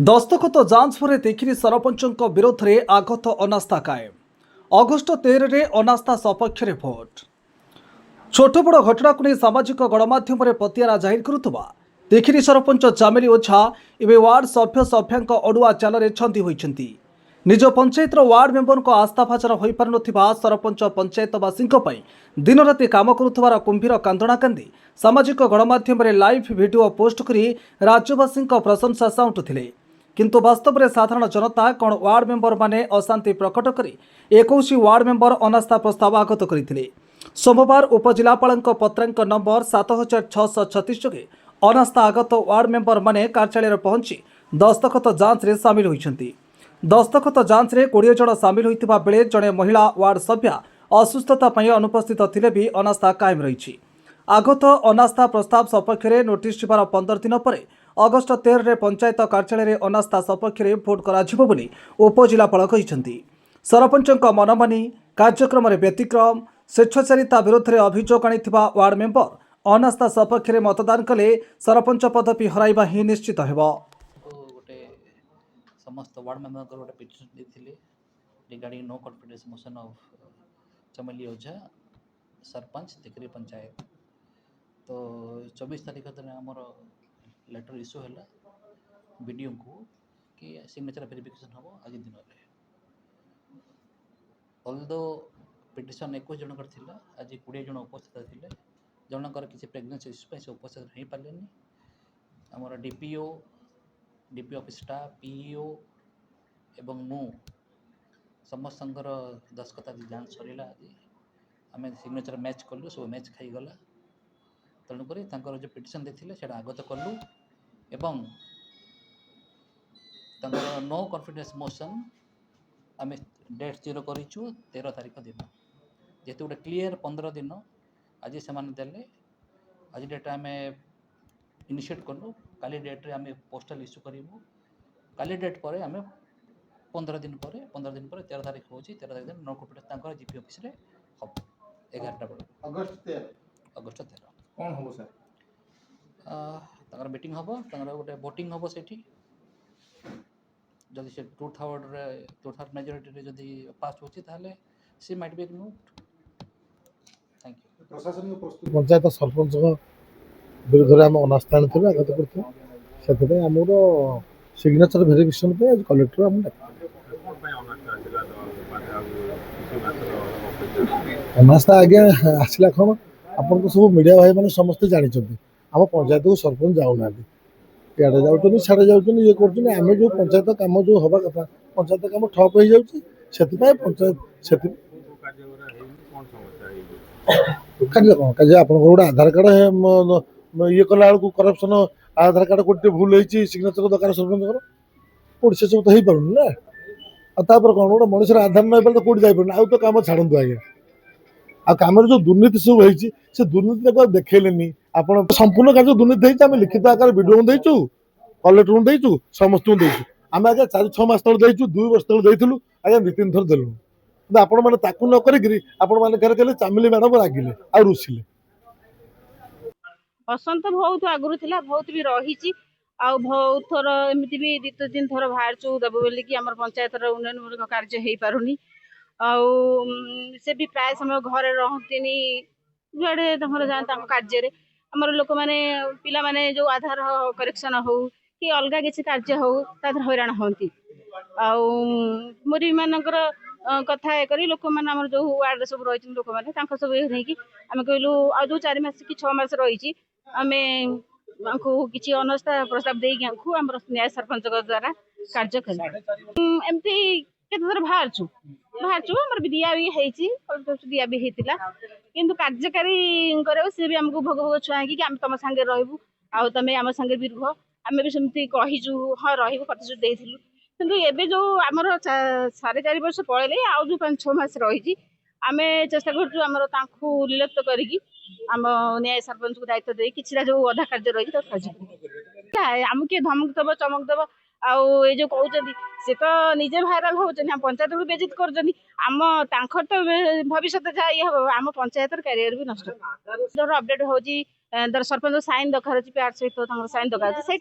दस्तखत जांच पर देखिरी सरपंच विरोध में आगत अनास्था कायम। अगस्ट 13 रे अनास्था सपक्ष रे भोट। छोट बड़ घटना को नहीं सामाजिक गणमाध्यम पतियारा जाहिर करुवा देखिरी सरपंच चामेली ओझा एवं वार्ड सभ्य सभ्या अड़ुआ चाल छंदी होती। निज पंचायत वार्ड मेंबर को आस्थाभाजन हो पार न सरपंच पंचायतवासी दिन राति काम करुवार कुंभीर कांदणा कांदी सामाजिक गणमाध्यम लाइव वीडियो पोस्ट कर राज्यवासी प्रशंसा साउंटुथिले। किंतु वास्तव में साधारण जनता कौन वार्ड मेंबर माने अशांति प्रकट कर 21 वार्ड मेंबर अनास्था प्रस्ताव आगत करते। सोमवार उपजिलापाल पत्रांक नंबर 7636 जोगे अनास्था आगत वार्ड मेंबर माने कार्यालय पहुंची दस्तखत जांच रे सामिल होइछंती। दस्तखत जांच रे 20 जन सामिल होइतिबा बेले जणे महिला वार्ड सभ्या असुस्थता पई अनुपस्थित थिले भी अनास्था कायम रहिछि। आगत अनास्था प्रस्ताव सपक्ष में नोटिस जीवार 15 दिन पर अगस्ट 13 रे पंचायत कार्यालय अनास्था सपक्ष में भोट कराजिबो बोली उपजिलापाल कहिसंती। सरपंचक मनमानी कार्यक्रम व्यतिक्रम स्वेच्छाचारिता विरोध में अभियोग आनिथिबा वार्ड मेंबर अनास्था सपक्ष में मतदान कले सरपंच पदवी हराइबा ही निश्चित हेबो। समस्त वार्ड मेंबर को गोटे पिटिशन देथिले regarding no confidence motion of Chameli Ojha sarpanch देखिरी panchayat. तो 24 तारीख दिन आमर लेटर इश्यू है वीडियो को कि सिग्नेचर वेरिफिकेशन हम आज दिन में ऑल्दो पिटिशन 21 जनकर थिला आज 20 जन उपस्थित थिले। जनकर किसी प्रेगनेंसी इश्यू से उपस्थित नहीं पारे। आमर डीपीओ ऑफिस स्टाफ पीईओ एवं मु समस्त दस्तखत जांच सरला। आम सिग्नेचर मैच कलु सब मैच खाईगला। तेणुक जो पिटिशन देते से आगत कलु एवं नो कॉन्फिडेंस मोशन आम डेट स्थिर करूँ 13 तारीख दिन जेहेतु गोटे क्लीयर 15 दिन आज से देले। आज डेट आम इनिशिएट कलु काली डेट रे आम पोस्टल इश्यू करूँ काली डेट पर आम 15 दिन पर 13 तारीख हो 13 तारीख दिन नो कॉन्फिडेंस जीपी ऑफिस रे हम 11टा बेले अगस्ट 13 कौन हो सर तांकर मीटिंग हम गोटे वोटिंग हम से जदि से 2/3 मेजोरिटी जदि पास होची ताहले she might be removed. Thank you. प्रशासन प्रस्तुत पंचायत सरपंच विरुद्ध में आम अनास्था आनी आगत करते आमर सिग्नेचर वेरिफिकेशन पे आज कलेक्टर आम अनास्था आज्ञा आसला कौन आपन को सब मीडिया भाई मैंने समस्ते जानते आम पंचायत को सरपंच जाऊना इे जाऊँ छाड़े जाऊँ ये करें जो पंचायत कम जो हवा कथा पंचायत कम ठप हो जाए पंचायत कार्य कौन कार्य आप गोटे आधार कार्ड ये कला बेलू करप्शन आधार कार्ड कोटे भूल होती सिग्नेचर दरकार सरपंच कौट से सब तो हो पार ना आपर कौन गोटे मनुष्य आधार ना पारे तो कौट जापर आउ तो कम छाड़ू आज्ञा आ कम जो दुर्नीति सब होती से दुर्नीति देखने आप संपूर्ण कार्य दुर्नीति आम लिखित आकार वीडियो देचु कलेक्टर देचु समस्त देचु आम आगे 4-6 मास तक देचु 2 वर्ष तक देलु आज्ञा 2-3 थर देलु कि आपण मैंने न करें चामिली मैडम रागिले आ रुसिले। पसंद तो बहुत आगुरी थिला बहुत भी रही आ बहुत थर एमती भी 2-3 थर बाहर देव बोल कि आम पंचायत उन्नयन कार्य हो पारुनी से भी प्राय समय घरे रहती जुआड़े जाता कार्य आमर लोक मैंने पिला माने जो आधार करेक्शन हो कि अलग किसी कार्य हो हैरान होती मुरी मानकर कथा कर लोक मैंने जो वार्ड सब रही लोक मैंने सब नहीं आम कहलु आ जो 4 मास कि 6 मास रही आम किसी अनास्था प्रस्ताव देकी आम न्याय सरपंच द्वारा कार्य करमती केतर बाहर आम दिया भी दिया भी होता किंतु कार्यकारी कर सी भी आमको भोग भोग छुआ कि आम तुम सागे रहू आ तुम आम सागे भी रुह आम भी सेमती कहीचु हाँ रही प्रतिश्रुति देलु किंतु एबे जो आमर 4.5 वर्ष पड़े आउ जो 5-6 मास रही आम चेष्टा करूँ निर्लिप्त करी आम न्याय सरपंच को दायित्व दे कि जो अधा कार्य रही आम किए धमक दब चमक दब आउ ये जो कहते सी तो निजे भाइराल होती पंचायत को बेजित कर तो भविष्य जहाँ ये हम आम पंचायत कैरियर भी नष्ट अपडेट हो सरपंच साइन दरकार अच्छी प्यार सहित साइन दरकार से